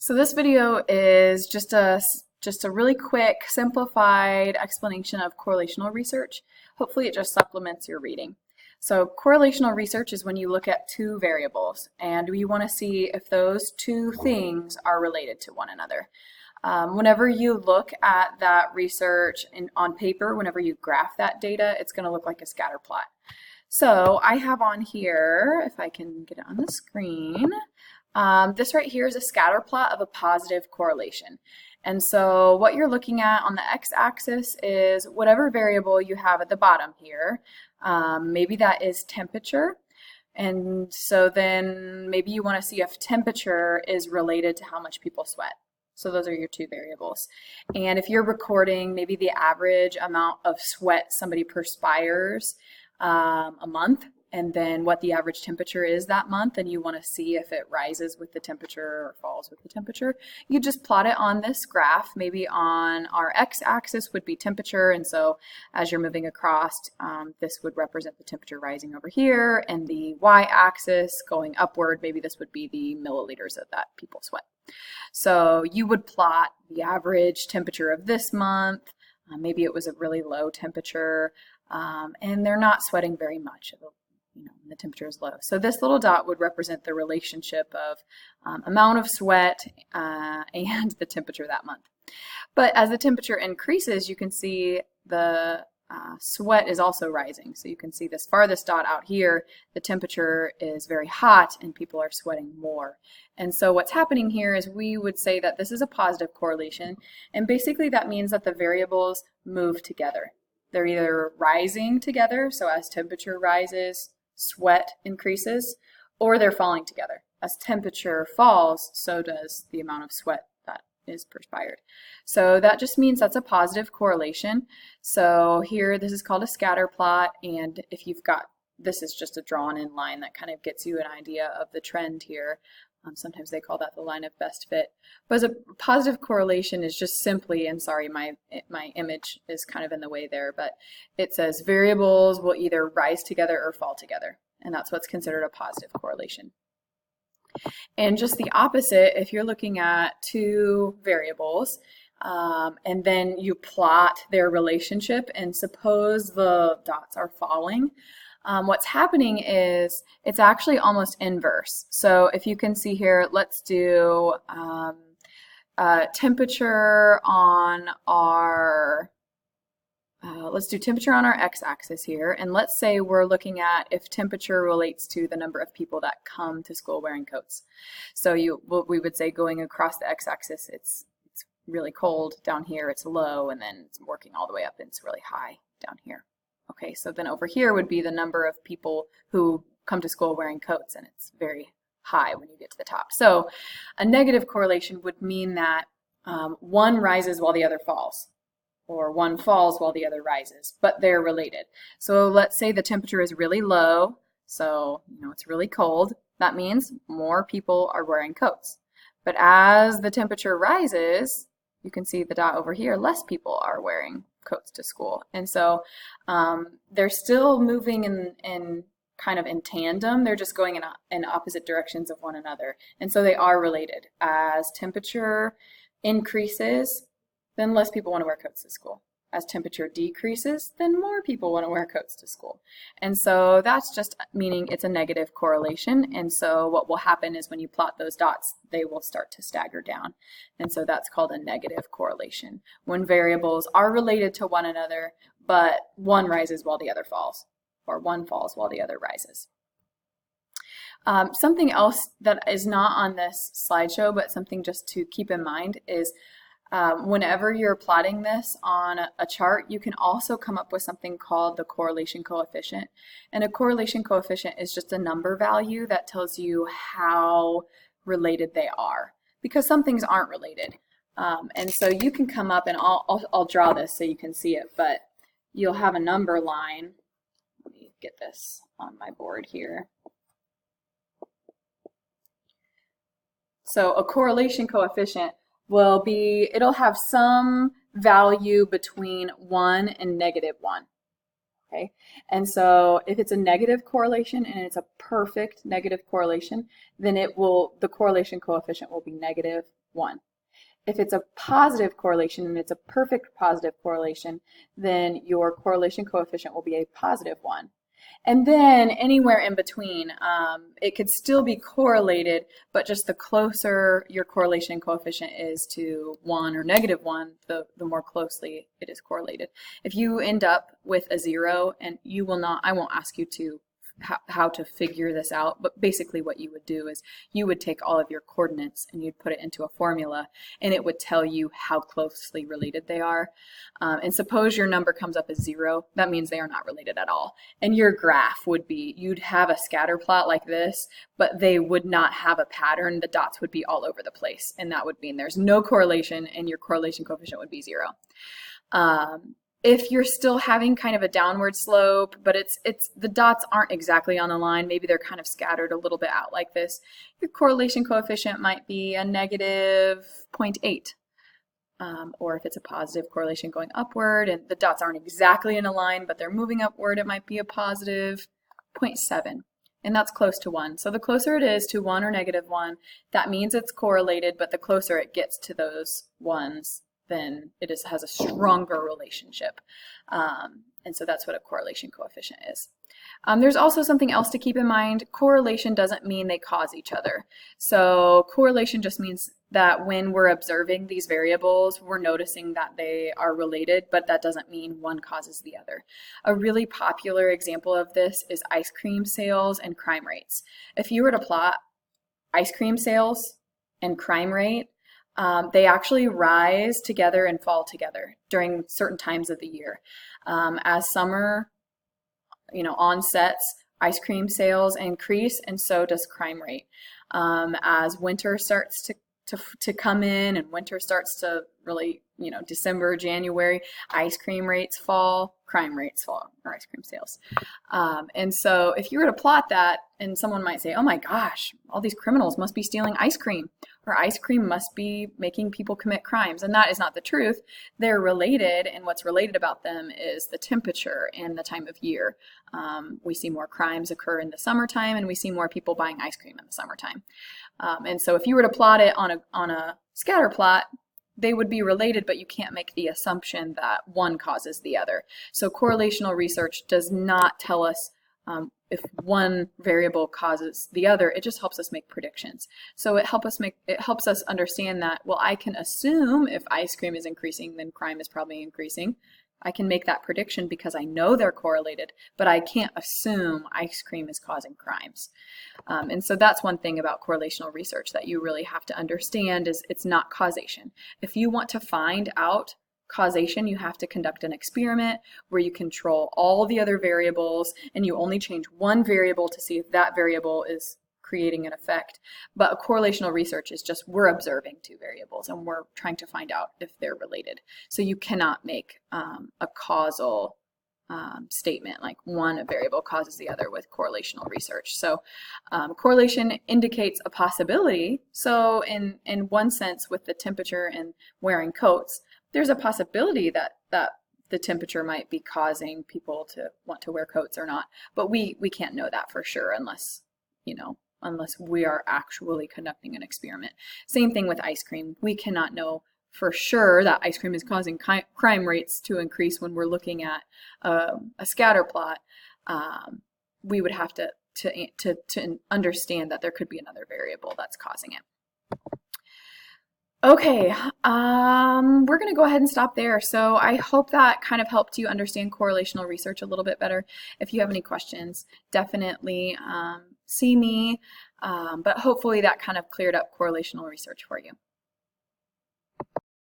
So this video is just a really quick, simplified explanation of correlational research. Hopefully it just supplements your reading. So correlational research is when you look at two variables and we want to see if those two things are related to one another. Whenever you look at that research on paper, whenever you graph that data, it's going to look like a scatter plot. So I have on here, if I can get it on the screen, this right here is a scatter plot of a positive correlation. And so what you're looking at on the x-axis is whatever variable you have at the bottom here. Maybe that is temperature. And so then maybe you want to see if temperature is related to how much people sweat. So those are your two variables. And if you're recording maybe the average amount of sweat somebody perspires a month, and then what the average temperature is that month, and you want to see if it rises with the temperature or falls with the temperature, you just plot it on this graph. Maybe on our x-axis would be temperature, and so as you're moving across, this would represent the temperature rising over here, and the y-axis going upward, maybe this would be the milliliters that people sweat. So you would plot the average temperature of this month. Maybe it was a really low temperature, and they're not sweating very much. The temperature is low. So this little dot would represent the relationship of amount of sweat and the temperature that month. But as the temperature increases, you can see the sweat is also rising. So you can see this farthest dot out here, the temperature is very hot and people are sweating more. And so what's happening here is we would say that this is a positive correlation, and basically that means that the variables move together. They're either rising together, so as temperature rises, sweat increases, or they're falling together. As temperature falls, so does the amount of sweat that is perspired. So that just means that's a positive correlation. So here, this is called a scatter plot, and if you've got, this is just a drawn in line that kind of gets you an idea of the trend here. Sometimes they call that the line of best fit. But as a positive correlation is just simply, and sorry, my image is kind of in the way there, but it says variables will either rise together or fall together. And that's what's considered a positive correlation. And just the opposite, if you're looking at two variables, and then you plot their relationship and suppose the dots are falling, what's happening is it's actually almost inverse. So if you can see here, let's do temperature on our x-axis here, and let's say we're looking at if temperature relates to the number of people that come to school wearing coats. So we would say going across the x-axis, it's really cold down here, it's low, and then it's working all the way up and it's really high down here. Okay, so then over here would be the number of people who come to school wearing coats, and it's very high when you get to the top. So a negative correlation would mean that one rises while the other falls, or one falls while the other rises, but they're related. So let's say the temperature is really low, so it's really cold. That means more people are wearing coats. But as the temperature rises, you can see the dot over here, less people are wearing coats to school. And so they're still moving in kind of in tandem. They're just going in opposite directions of one another. And so they are related. As temperature increases, then less people want to wear coats to school. As temperature decreases, then more people want to wear coats to school. And so that's just meaning it's a negative correlation. And so what will happen is when you plot those dots, they will start to stagger down. And so that's called a negative correlation, when variables are related to one another, but one rises while the other falls, or one falls while the other rises. Something else that is not on this slideshow, but something just to keep in mind is whenever you're plotting this on a chart, you can also come up with something called the correlation coefficient. And a correlation coefficient is just a number value that tells you how related they are, because some things aren't related. And so you can come up, and I'll draw this so you can see it, but you'll have a number line. Let me get this on my board here. So a correlation coefficient will be, it'll have some value between 1 and -1. Okay, and so if it's a negative correlation and it's a perfect negative correlation, then the correlation coefficient will be -1. If it's a positive correlation and it's a perfect positive correlation, then your correlation coefficient will be a +1. And then anywhere in between, it could still be correlated, but just the closer your correlation coefficient is to 1 or -1, the more closely it is correlated. If you end up with a 0, and I won't ask you to how to figure this out, but basically what you would do is you would take all of your coordinates and you'd put it into a formula, and it would tell you how closely related they are. And suppose your number comes up as 0, that means they are not related at all. And your graph would be, you'd have a scatter plot like this, but they would not have a pattern. The dots would be all over the place, and that would mean there's no correlation and your correlation coefficient would be 0. If you're still having kind of a downward slope, but the dots aren't exactly on the line, maybe they're kind of scattered a little bit out like this, your correlation coefficient might be a -0.8. Or if it's a positive correlation going upward and the dots aren't exactly in a line, but they're moving upward, it might be a +0.7. And that's close to 1. So the closer it is to 1 or -1, that means it's correlated, but the closer it gets to those ones, then it has a stronger relationship. And so that's what a correlation coefficient is. There's also something else to keep in mind. Correlation doesn't mean they cause each other. So correlation just means that when we're observing these variables, we're noticing that they are related, but that doesn't mean one causes the other. A really popular example of this is ice cream sales and crime rates. If you were to plot ice cream sales and crime rate, they actually rise together and fall together during certain times of the year. As summer, onsets, ice cream sales increase, and so does crime rate. As winter starts to come in and winter starts to really, December, January, ice cream rates fall, crime rates fall, or ice cream sales. And so if you were to plot that, and someone might say, oh my gosh, all these criminals must be stealing ice cream, or ice cream must be making people commit crimes. And that is not the truth. They're related, and what's related about them is the temperature and the time of year. We see more crimes occur in the summertime, and we see more people buying ice cream in the summertime. And so if you were to plot it on a scatter plot, they would be related, but you can't make the assumption that one causes the other. So correlational research does not tell us if one variable causes the other. It just helps us make predictions. So it helps us understand that, well, I can assume if ice cream is increasing, then crime is probably increasing. I can make that prediction because I know they're correlated, but I can't assume ice cream is causing crimes. And so that's one thing about correlational research that you really have to understand is it's not causation. If you want to find out causation, you have to conduct an experiment where you control all the other variables and you only change one variable to see if that variable is creating an effect. But a correlational research is just we're observing two variables and we're trying to find out if they're related. So you cannot make a causal statement like one variable causes the other with correlational research. So correlation indicates a possibility. So in one sense, with the temperature and wearing coats, there's a possibility that the temperature might be causing people to want to wear coats or not. But we can't know that for sure unless we are actually conducting an experiment. Same thing with ice cream. We cannot know for sure that ice cream is causing crime rates to increase when we're looking at a scatter plot. We would have to understand that there could be another variable that's causing it. Okay, we're going to go ahead and stop there. So I hope that kind of helped you understand correlational research a little bit better. If you have any questions, definitely see me, but hopefully that kind of cleared up correlational research for you.